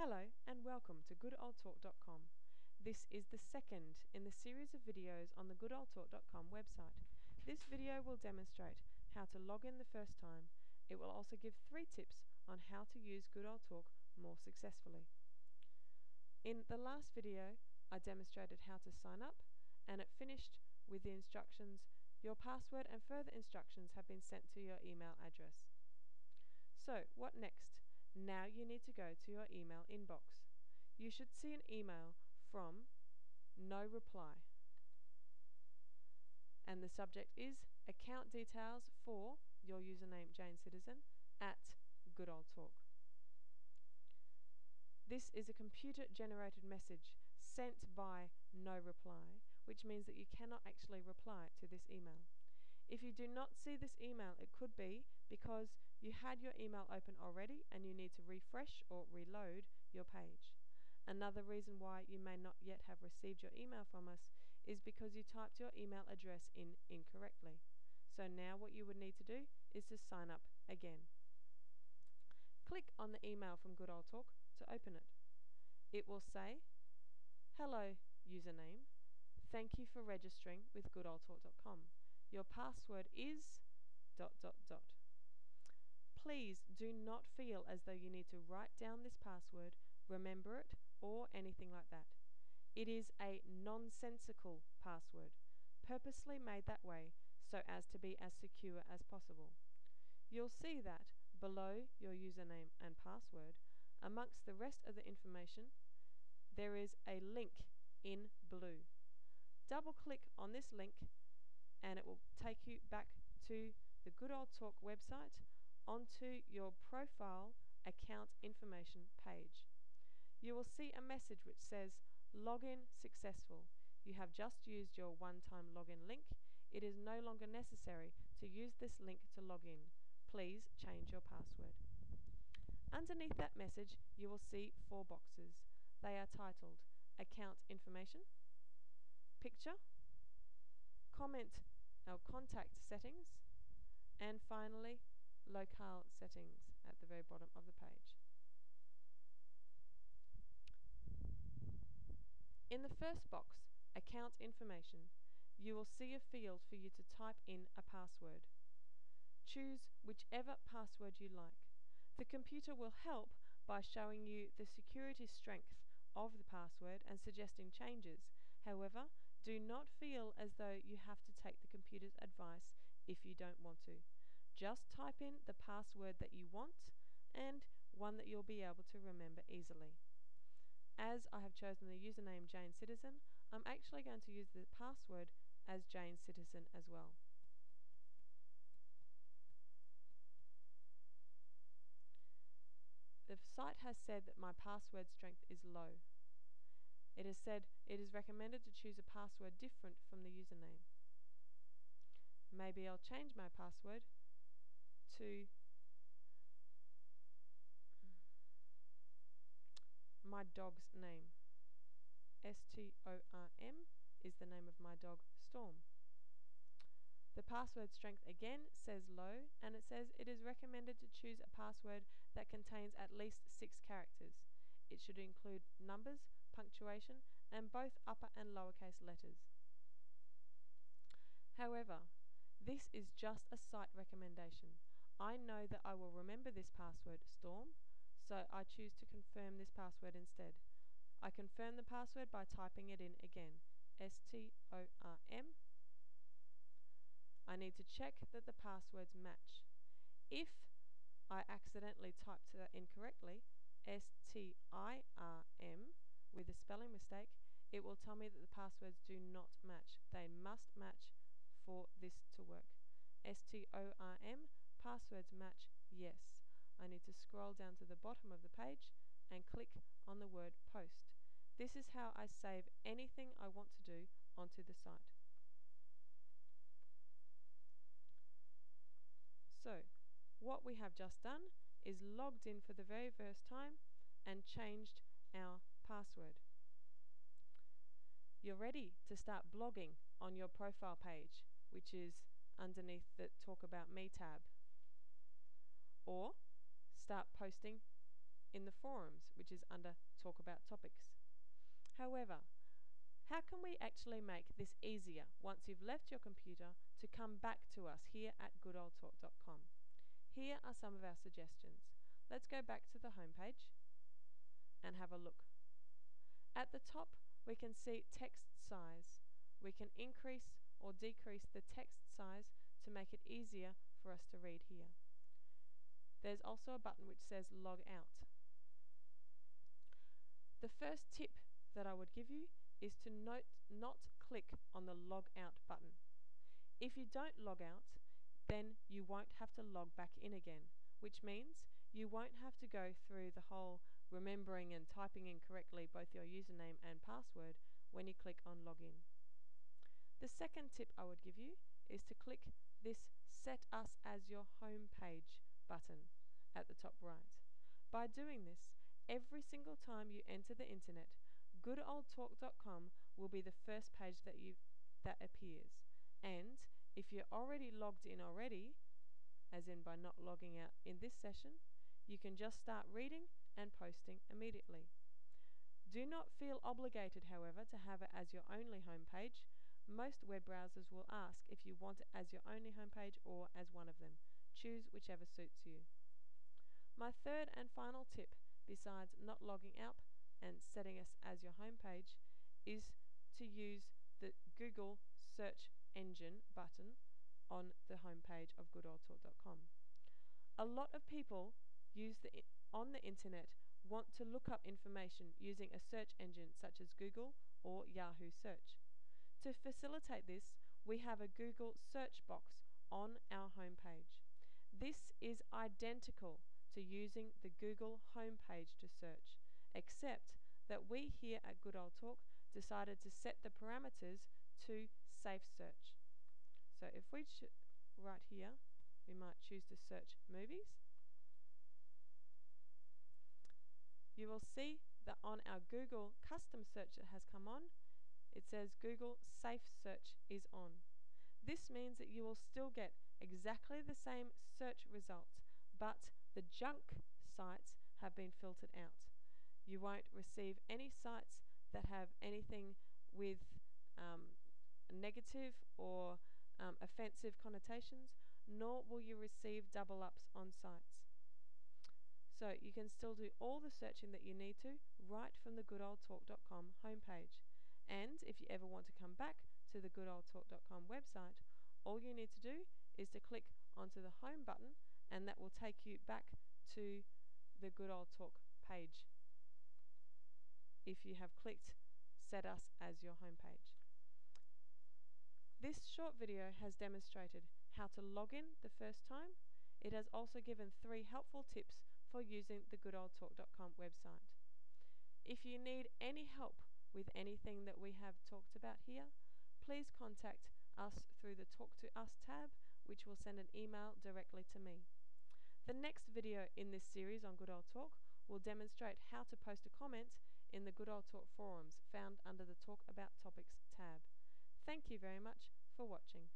Hello and welcome to goodoldtalk.com. This is the second in the series of videos on the goodoldtalk.com website. This video will demonstrate how to log in the first time. It will also give 3 tips on how to use Good Old Talk more successfully. In the last video, I demonstrated how to sign up, and it finished with the instructions. Your password and further instructions have been sent to your email address. So, what next? Now you need to go to your email inbox. You should see an email from No Reply. And the subject is account details for your username Jane Citizen at Good Old Talk. This is a computer-generated message sent by No Reply, which means that you cannot actually reply to this email. If you do not see this email, it could be because you had your email open already and you need to refresh or reload your page. Another reason why you may not yet have received your email from us is because you typed your email address in incorrectly. So now what you would need to do is to sign up again. Click on the email from Good Old Talk to open it. It will say, "Hello, username. Thank you for registering with goodoldtalk.com. Your password is ... Please do not feel as though you need to write down this password, remember it, or anything like that. It is a nonsensical password, purposely made that way so as to be as secure as possible. You'll see that below your username and password, amongst the rest of the information, there is a link in blue. Double click on this link and it will take you back to the Good Old Talk website onto your profile account information page. You will see a message which says login successful. You have just used your one-time login link. It is no longer necessary to use this link to log in. Please change your password. Underneath that message you will see 4 boxes. They are titled account information, picture, comment or contact settings, and finally locale settings at the very bottom of the page. In the first box, account information, you will see a field for you to type in a password. Choose whichever password you like. The computer will help by showing you the security strength of the password and suggesting changes. However, do not feel as though you have to take the computer's advice if you don't want to. Just type in the password that you want and one that you'll be able to remember easily. As I have chosen the username Jane Citizen, I'm actually going to use the password as Jane Citizen as well. The site has said that my password strength is low. It has said it is recommended to choose a password different from the username. Maybe I'll change my password to my dog's name. Storm is the name of my dog, Storm. The password strength again says low, and it says it is recommended to choose a password that contains at least 6 characters. It should include numbers, punctuation, and both upper and lowercase letters. However, this is just a site recommendation. I know that I will remember this password, Storm, so I choose to confirm this password instead. I confirm the password by typing it in again, STORM. I need to check that the passwords match. If I accidentally typed that incorrectly, STIRM, with a spelling mistake, it will tell me that the passwords do not match. They must match for this to work. STORM, passwords match, yes. I need to scroll down to the bottom of the page and click on the word post. This is how I save anything I want to do onto the site. So, what we have just done is logged in for the very first time and changed our password. You're ready to start blogging on your profile page, which is underneath the Talk About Me tab. Or start posting in the forums, which is under Talk About Topics. However, how can we actually make this easier once you've left your computer to come back to us here at goodoldtalk.com? Here are some of our suggestions. Let's go back to the homepage and have a look. At the top, we can see text size. We can increase or decrease the text size to make it easier for us to read here. There's also a button which says log out. The first tip that I would give you is to not click on the log out button. If you don't log out, then you won't have to log back in again, which means you won't have to go through the whole remembering and typing in correctly both your username and password when you click on login. The second tip I would give you is to click this Set Us as Your Home Page button at the top right. By doing this, every single time you enter the internet, goodoldtalk.com will be the first page that appears. And if you're already logged in already, as in by not logging out in this session, you can just start reading and posting immediately. Do not feel obligated, however, to have it as your only homepage. Most web browsers will ask if you want it as your only homepage or as one of them. Choose whichever suits you. My third and final tip, besides not logging out and setting us as your homepage, is to use the Google search engine button on the homepage of goodoldtalk.com. A lot of people on the internet want to look up information using a search engine such as Google or Yahoo Search. To facilitate this, we have a Google search box on our homepage. This is identical to using the Google homepage to search, except that we here at Good Old Talk decided to set the parameters to safe search. So if we right here, we might choose to search movies. You will see that on our Google custom search that has come on, it says Google Safe Search is on. This means that you will still get exactly the same search results, but the junk sites have been filtered out. You won't receive any sites that have anything with negative or offensive connotations, nor will you receive double ups on sites. So you can still do all the searching that you need to right from the goodoldtalk.com homepage. And if you ever want to come back to the goodoldtalk.com website, all you need to do is to click onto the home button, and that will take you back to the Good Old Talk page if you have clicked Set Us as your homepage. This short video has demonstrated how to log in the first time. It has also given 3 helpful tips for using the goodoldtalk.com website. If you need any help with anything that we have talked about here, please contact us through the Talk to Us tab, which will send an email directly to me. The next video in this series on Good Old Talk will demonstrate how to post a comment in the Good Old Talk forums found under the Talk About Topics tab. Thank you very much for watching.